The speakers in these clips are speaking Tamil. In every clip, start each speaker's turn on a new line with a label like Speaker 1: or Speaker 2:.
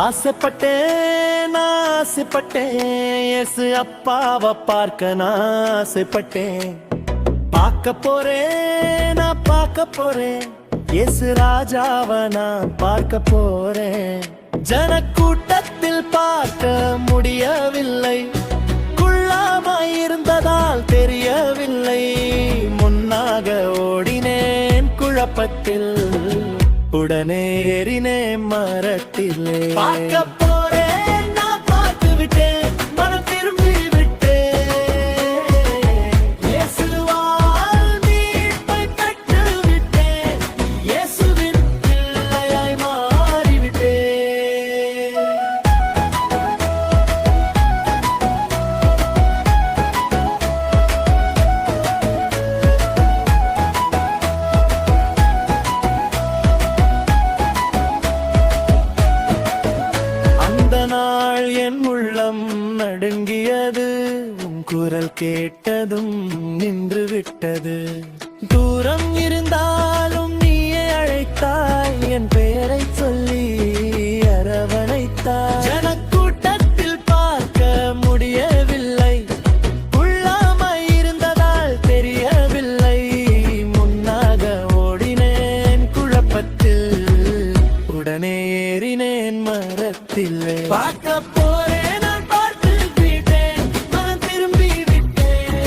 Speaker 1: ஆசைப்பட்டேன் ஆசைப்பட்டேன் எஸ் அப்பாவை பார்க்க நான் ஆசைப்பட்டேன். பார்க்க போறேன் நான் பார்க்க போறேன் எஸ் ராஜாவை நான் பார்க்க போறேன். ஜனக்கூட்டத்தில் பார்க்க முடியவில்லை, குள்ளாமாயிருந்ததால் தெரியவில்லை. முன்னாக ஓடினேன் குழப்பத்தில், உடனே ஏறினேன் மரத்திலே. பார்க்க போறேன் நான் பார்த்து விட்டேன், மனம் திரும்பி விட்டேன். இயேசுவால் மீட்பை பெற்று விட்டேன், இயேசுவின் பிள்ளையாய் மாறிவிட்டேன். நாள் என் உள்ளம் நடுங்கியது, உன் குரல் கேட்டதும் நின்று விட்டது. தூரம் இருந்தாலும் நீயே அழைத்தாய், என் பெயரை சொல்லி அரவணைத்தாய். ஜனக்கூட்டத்தில் பார்க்க முடியவில்லை, உள்ளாமை இருந்ததால் தெரியவில்லை. முன்னாக ஓடினேன் குழப்பத்தில், உடனே ஏறினேன் மரத்திலே. பார்க்க போறேன் நான் பார்த்து விட்டேன், மனம் திரும்பி விட்டேன்.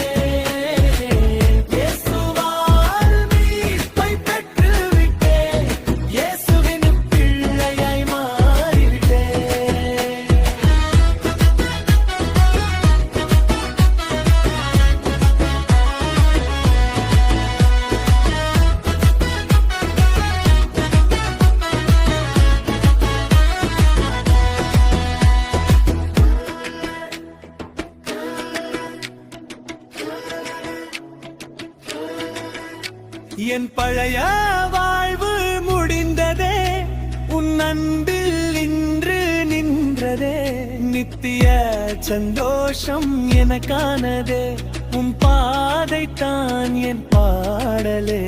Speaker 1: இயேசுவால் மீட்பை பெற்று விட்டேன், இயேசுவின் பிள்ளையாய் மாறிவிட்டேன். என் பழைய வாழ்வு முடிந்ததே, உன் அன்பில் இன்று நின்றதே. நித்திய சந்தோஷம் எனக்கானதே, உன் பாதைத்தான் என் பாடலே.